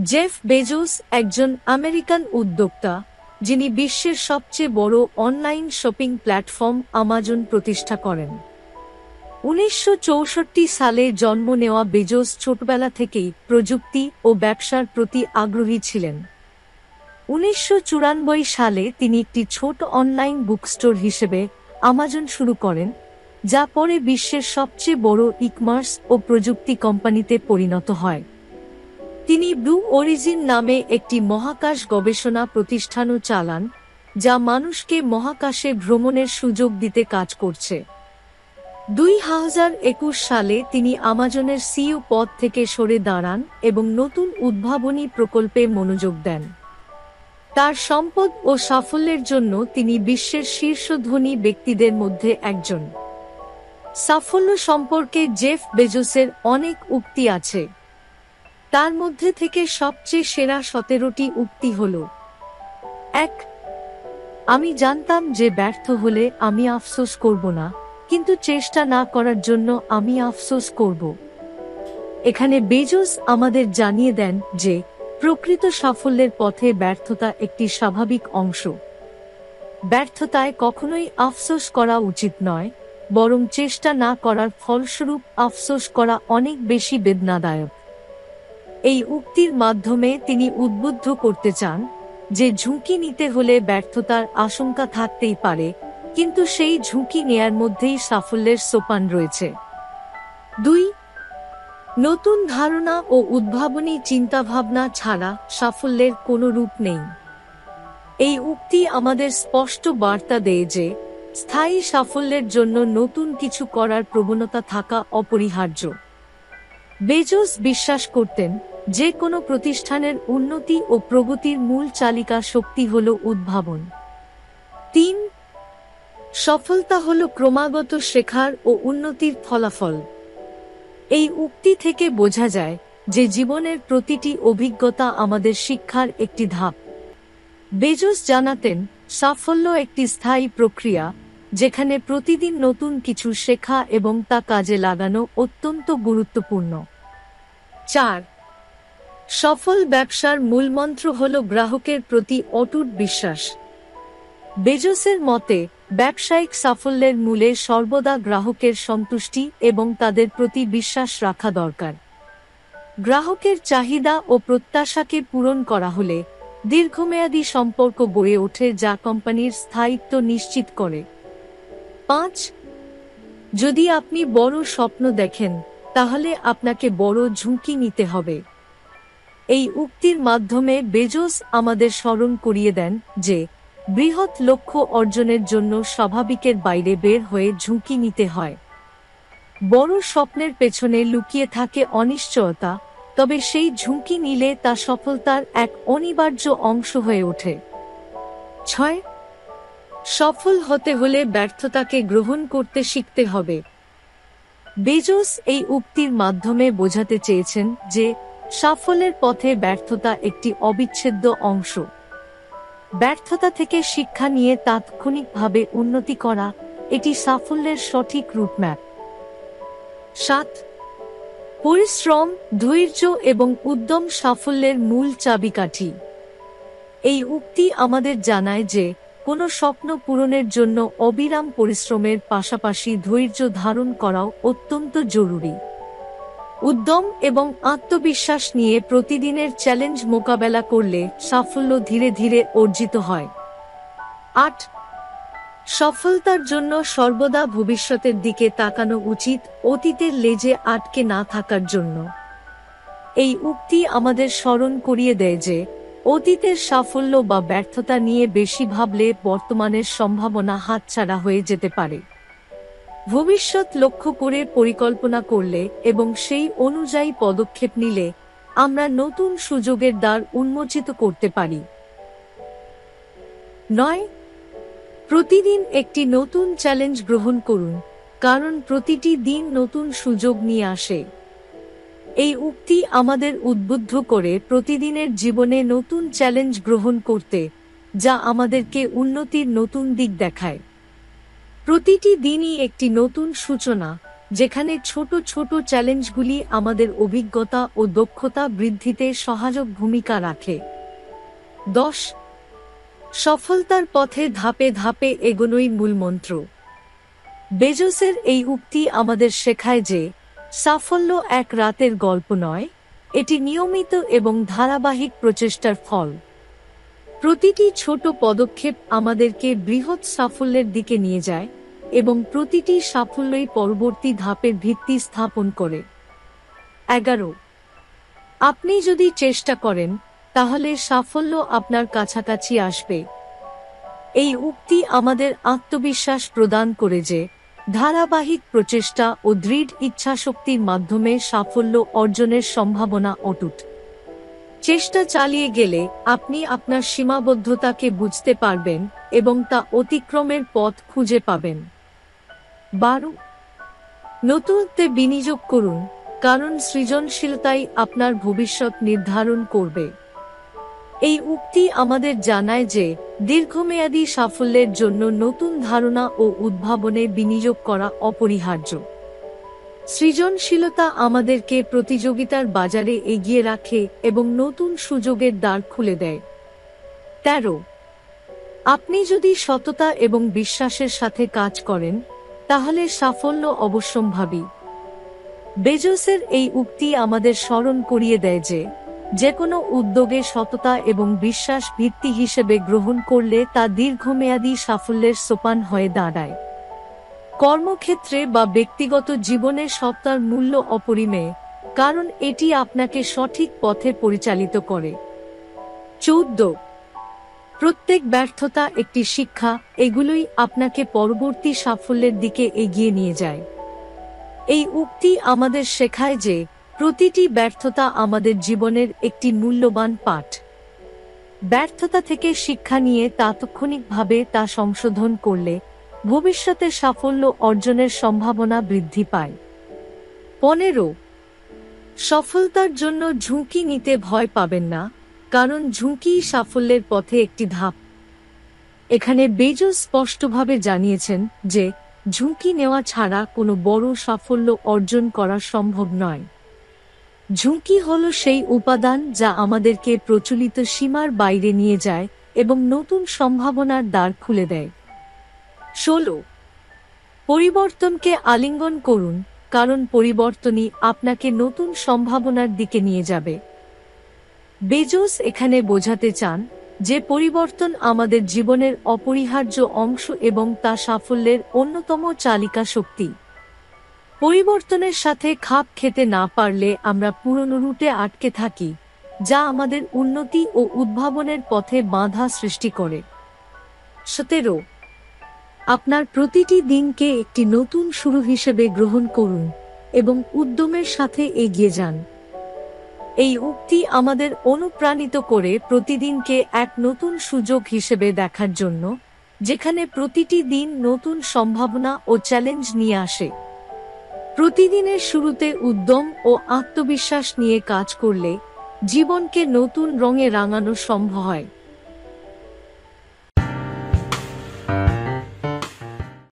Jeff Bezos একজন American উদ্যোক্তা, যিনি বিশ্বের সবচেয়ে বড় অনলাইন শপিং প্ল্যাটফর্ম আমাজন প্রতিষ্ঠা করেন। ১৯৬৪ সালে জন্ম নেওয়া বেজোস ছোটবেলা থেকেই প্রযুক্তি ও ব্যবসার প্রতি আগ্রহী ছিলেন। ১৯৯৪ সালে তিনি একটি ছোট অনলাইন বুকস্টোর হিসেবে আমাজন শুরু করেন, যা পরে বিশ্বের সবচেয়ে বড় ই-কমার্স ও প্রযুক্তি কোম্পানিতে পরিণত হয়। তিনি ব্লু অরিজিন নামে একটি মহাকাশ গবেষণা প্রতিষ্ঠানও চালান, যা মানুষকে মহাকাশে ভ্রমণের সুযোগ দিতে কাজ করছে। ২০২১ সালে তিনি আমাজনের সিইও পদ থেকে সরে দাঁড়ান এবং নতুন উদ্ভাবনী প্রকল্পে মনোযোগ দেন। তার সম্পদ ও সাফল্যের জন্য তিনি বিশ্বের শীর্ষ ধনী ব্যক্তিদের মধ্যে একজন। সাফল্য সম্পর্কে জেফ বেজোসের অনেক উক্তি আছে। তার মধ্যে থেকে সবচেয়ে সেরা ১৭টি উক্তি হল: ১. আমি জানতাম যে ব্যর্থ হলে আমি আফসোস করব না, কিন্তু চেষ্টা না করার জন্য আমি আফসোস করব। এখানে বেজোস আমাদের জানিয়ে দেন যে প্রকৃত সাফল্যের পথে ব্যর্থতা একটি স্বাভাবিক অংশ। ব্যর্থতায় কখনোই আফসোস করা উচিত নয়, বরং চেষ্টা না করার ফলস্বরূপ আফসোস করা অনেক বেশি বেদনাদায়ক। এই উক্তির মাধ্যমে তিনি উদ্বুদ্ধ করতে চান যে ঝুঁকি নিতে হলে ব্যর্থতার আশঙ্কা থাকতেই পারে, কিন্তু সেই ঝুঁকি নেয়ার মধ্যেই সাফল্যের সোপান রয়েছে। ২. নতুন ধারণা ও উদ্ভাবনী চিন্তাভাবনা ছাড়া সাফল্যের কোনো রূপ নেই। এই উক্তি আমাদের স্পষ্ট বার্তা দেয় যে স্থায়ী সাফল্যের জন্য নতুন কিছু করার প্রবণতা থাকা অপরিহার্য। বেজোস বিশ্বাস করতেন যে কোনো প্রতিষ্ঠানের উন্নতি ও প্রগতির মূল চালিকা শক্তি হল উদ্ভাবন। ৩. সফলতা হল ক্রমাগত শেখার ও উন্নতির ফলাফল। এই উক্তি থেকে বোঝা যায় যে জীবনের প্রতিটি অভিজ্ঞতা আমাদের শিক্ষার একটি ধাপ। বেজোস জানাতেন, সাফল্য একটি স্থায়ী প্রক্রিয়া, যেখানে প্রতিদিন নতুন কিছু শেখা এবং তা কাজে লাগানো অত্যন্ত গুরুত্বপূর্ণ। ৪. সফল ব্যবসার মূলমন্ত্র হল গ্রাহকের প্রতি অটুট বিশ্বাস। বেজোসের মতে ব্যবসায়িক সাফল্যের মূলে সর্বদা গ্রাহকের সন্তুষ্টি এবং তাদের প্রতি বিশ্বাস রাখা দরকার। গ্রাহকের চাহিদা ও প্রত্যাশাকে পূরণ করা হলে দীর্ঘমেয়াদী সম্পর্ক গড়ে ওঠে, যা কোম্পানির স্থায়িত্ব নিশ্চিত করে। ৫. যদি আপনি বড় স্বপ্ন দেখেন, তাহলে আপনাকে বড় ঝুঁকি নিতে হবে। এই উক্তির মাধ্যমে বেজোস আমাদের স্মরণ করিয়ে দেন যে বৃহৎ লক্ষ্য অর্জনের জন্য স্বাভাবিকের বাইরে বের হয়ে ঝুঁকি নিতে হয়। বড় স্বপ্নের পেছনে লুকিয়ে থাকে অনিশ্চয়তা, তবে সেই ঝুঁকি নিলে তা সফলতার এক অনিবার্য অংশ হয়ে ওঠে। ৬. সফল হতে হলে ব্যর্থতাকে গ্রহণ করতে শিখতে হবে। বেজোস এই উক্তির মাধ্যমে বোঝাতে চেয়েছেন যে সাফল্যের পথে ব্যর্থতা একটি অবিচ্ছেদ্য অংশ। ব্যর্থতা থেকে শিক্ষা নিয়ে তাৎক্ষণিকভাবে উন্নতি করা, এটি সাফল্যের সঠিক রুটম্যাপ। ৭. পরিশ্রম, ধৈর্য এবং উদ্যম সাফল্যের মূল চাবিকাঠি। এই উক্তি আমাদের জানায় যে কোনো স্বপ্ন পূরণের জন্য অবিরাম পরিশ্রমের পাশাপাশি ধৈর্য ধারণ করাও অত্যন্ত জরুরি। উদ্যম এবং আত্মবিশ্বাস নিয়ে প্রতিদিনের চ্যালেঞ্জ মোকাবেলা করলে সাফল্য ধীরে ধীরে অর্জিত হয়। ৮. সফলতার জন্য সর্বদা ভবিষ্যতের দিকে তাকানো উচিত, অতীতের লেজে আটকে না থাকার জন্য। এই উক্তি আমাদের স্মরণ করিয়ে দেয় যে অতীতের সাফল্য বা ব্যর্থতা নিয়ে বেশি ভাবলে বর্তমানের সম্ভাবনা হাতছাড়া হয়ে যেতে পারে। ভবিষ্যৎ লক্ষ্য করে পরিকল্পনা করলে এবং সেই অনুযায়ী পদক্ষেপ নিলে আমরা নতুন সুযোগের দ্বার উন্মোচিত করতে পারি। ৯. প্রতিদিন একটি নতুন চ্যালেঞ্জ গ্রহণ করুন, কারণ প্রতিটি দিন নতুন সুযোগ নিয়ে আসে। এই উক্তি আমাদের উদ্বুদ্ধ করে প্রতিদিনের জীবনে নতুন চ্যালেঞ্জ গ্রহণ করতে, যা আমাদেরকে উন্নতির নতুন দিক দেখায়। প্রতিটি দিনই একটি নতুন সূচনা, যেখানে ছোট ছোট চ্যালেঞ্জগুলি আমাদের অভিজ্ঞতা ও দক্ষতা বৃদ্ধিতে সহায়ক ভূমিকা রাখে। 10. সফলতার পথে ধাপে ধাপে এগোনোই মূলমন্ত্র। বেজোসের এই উক্তি আমাদের শেখায় যে সাফল্য এক রাতের গল্প নয়, এটি নিয়মিত এবং ধারাবাহিক প্রচেষ্টার ফল। প্রতিটি ছোট পদক্ষেপ আমাদেরকে বৃহৎ সাফল্যের দিকে নিয়ে যায় এবং প্রতিটি সাফল্যই পরবর্তী ধাপের ভিত্তি স্থাপন করে। 11. আপনি যদি চেষ্টা করেন তাহলে সাফল্য আপনার কাছাকাছি আসবে। এই উক্তি আমাদের আত্মবিশ্বাস প্রদান করে যে ধারাবাহিক প্রচেষ্টা ও দৃঢ় ইচ্ছাশক্তির মাধ্যমে সাফল্য অর্জনের সম্ভাবনা অটুট। চেষ্টা চালিয়ে গেলে আপনি আপনার সীমাবদ্ধতাকে বুঝতে পারবেন এবং তা অতিক্রমের পথ খুঁজে পাবেন। 12. নতুনত্বে বিনিয়োগ করুন, কারণ সৃজনশীলতাই আপনার ভবিষ্যৎ নির্ধারণ করবে। এই উক্তি আমাদের জানায় যে দীর্ঘমেয়াদী সাফল্যের জন্য নতুন ধারণা ও উদ্ভাবনে বিনিয়োগ করা অপরিহার্য। সৃজনশীলতা আমাদেরকে প্রতিযোগিতার বাজারে এগিয়ে রাখে এবং নতুন সুযোগের দ্বার খুলে দেয়। 13. আপনি যদি সততা এবং বিশ্বাসের সাথে কাজ করেন তাহলে সাফল্য অবশ্যম্ভাবী। বেজোসের এই উক্তি আমাদের স্মরণ করিয়ে দেয় যে কোনো উদ্যোগে সততা এবং বিশ্বাস ভিত্তি হিসেবে গ্রহণ করলে তা দীর্ঘমেয়াদী সাফল্যের সোপান হয়ে দাঁড়ায়। কর্মক্ষেত্রে বা ব্যক্তিগত জীবনে সততার মূল্য অপরিমেয়, কারণ এটি আপনাকে সঠিক পথে পরিচালিত করে। 14. প্রত্যেক ব্যর্থতা একটি শিক্ষা, এগুলোই আপনাকে পরবর্তী সাফল্যের দিকে এগিয়ে নিয়ে যায়। এই উক্তি আমাদের শেখায় যে প্রতিটি ব্যর্থতা আমাদের জীবনের একটি মূল্যবান পাঠ। ব্যর্থতা থেকে শিক্ষা নিয়ে তাৎক্ষণিকভাবে তা সংশোধন করলে ভবিষ্যতে সাফল্য অর্জনের সম্ভাবনা বৃদ্ধি পায়। 15. সফলতার জন্য ঝুঁকি নিতে ভয় পাবেন না, কারণ ঝুঁকিই সাফল্যের পথে একটি ধাপ। এখানে বেজোস স্পষ্টভাবে জানিয়েছেন যে ঝুঁকি নেওয়া ছাড়া কোনো বড় সাফল্য অর্জন করা সম্ভব নয়। ঝুঁকি হলো সেই উপাদান যা আমাদেরকে প্রচলিত সীমার বাইরে নিয়ে যায় এবং নতুন সম্ভাবনার দ্বার খুলে দেয়। 16. পরিবর্তনকে আলিঙ্গন করুন, কারণ পরিবর্তনই আপনাকে নতুন সম্ভাবনার দিকে নিয়ে যাবে। বেজোস এখানে বোঝাতে চান যে পরিবর্তন আমাদের জীবনের অপরিহার্য অংশ এবং তা সাফল্যের অন্যতম চালিকা শক্তি। পরিবর্তনের সাথে খাপ খেতে না পারলে আমরা পুরনো রুটে আটকে থাকি, যা আমাদের উন্নতি ও উদ্ভাবনের পথে বাধা সৃষ্টি করে। 17. আপনার প্রতিটি দিনকে একটি নতুন শুরু হিসেবে গ্রহণ করুন এবং উদ্যমের সাথে এগিয়ে যান। এই উক্তি আমাদের অনুপ্রাণিত করে প্রতিদিনকে এক নতুন সুযোগ হিসেবে দেখার জন্য, যেখানে প্রতিটি দিন নতুন সম্ভাবনা ও চ্যালেঞ্জ নিয়ে আসে। প্রতিদিনের শুরুতে উদ্যম ও আত্মবিশ্বাস নিয়ে কাজ করলে জীবনকে নতুন রঙে রাঙানো সম্ভব হয়।